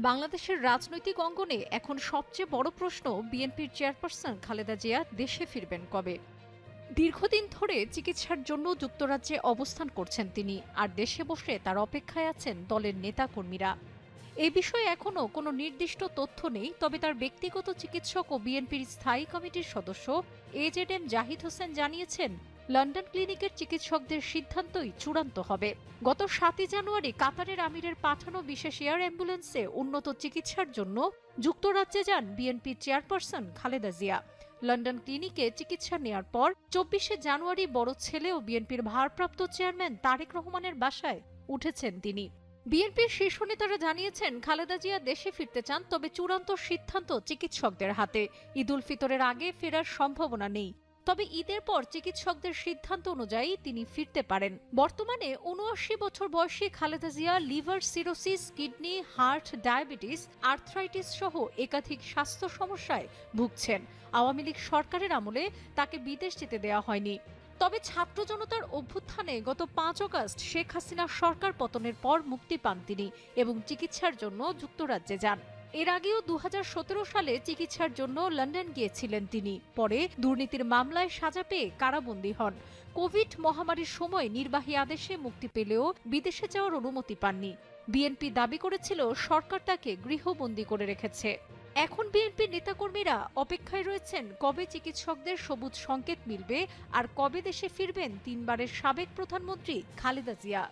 বাংলাদেশের রাজনৈতিক অঙ্গনে এখন সবচেয়ে বড় প্রশ্ন বিএনপির চেয়ারপারসন খালেদা জিয়া দেশে ফিরবেন কবে। দীর্ঘদিন ধরে চিকিৎসার জন্য যুক্তরাজ্যে অবস্থান করছেন তিনি, আর দেশে বসে তার অপেক্ষায় আছেন দলের নেতাকর্মীরা। এই বিষয়ে এখনো কোনো নির্দিষ্ট তথ্য নেই, তবে তার ব্যক্তিগত চিকিৎসক ও বিএনপির স্থায়ী কমিটির সদস্য এজেডএম জাহিদ হোসেন জানিয়েছেন, লন্ডন ক্লিনিকের চিকিৎসকদের সিদ্ধান্তই চূড়ান্ত হবে। গত 7 জানুয়ারি কাতারের আমিরের পাঠানো বিশেষ এয়ার অ্যাম্বুলেন্সে উন্নত চিকিৎসার জন্য যুক্তরাজ্যে যান BNP chairperson Khaleda Zia. London ক্লিনিকে চিকিৎসা নেয়ার পর 24 জানুয়ারি বড় ছেলে ও বিএনপির ভারপ্রাপ্ত চেয়ারম্যান তারেক রহমানের বাসায় উঠেছেন তিনি। বিএনপির শীর্ষ নেতারা জানিয়েছেন, খালেদা জিয়া দেশে ফিরতে চান, তবে চূড়ান্ত সিদ্ধান্ত চিকিৎসকদের হাতে। ঈদ উল ফিতরের আগে ফেরার সম্ভাবনা নেই, তবে ঈদের পর চিকিৎসকদের সিদ্ধান্ত অনুযায়ী তিনি ফিরতে পারেন। বর্তমানে ৭৯ বছর বয়সী Khaleda Zia liver cirrhosis, kidney, heart, diabetes, arthritis সহ একাধিক স্বাস্থ্য সমস্যায় ভুগছেন। আওয়ামী লীগ সরকারের আমলে তাকে বিদেশ যেতে দেওয়া হয়নি। তবে ছাত্র জনতার অভ্যুত্থানে গত 5 আগস্ট শেখ হাসিনার সরকার পতনের পর মুক্তি পান তিনি এবং চিকিৎসার জন্য যুক্তরাজ্যে যান। এর আগেও 2017 সালে চিকিৎসার জন্য লন্ডন গিয়েছিলেন তিনি। পরে দুর্নীতির মামলায় সাজা পেয়ে কারাবন্দী হন। কোভিড মহামারীর সময় নির্বাহী আদেশে মুক্তি পেলেও বিদেশে যাওয়ার অনুমতি পাননি। বিএনপি দাবি করেছিল সরকার তাকে গৃহবন্দী করে রেখেছে। এখন বিএনপির নেতাকর্মীরা অপেক্ষায় রয়েছেন কবে চিকিৎসকদের সবুজ সংকেত মিলবে আর কবে দেশে ফিরবেন 3 বারের সাবেক প্রধানমন্ত্রী খালেদা জিয়া।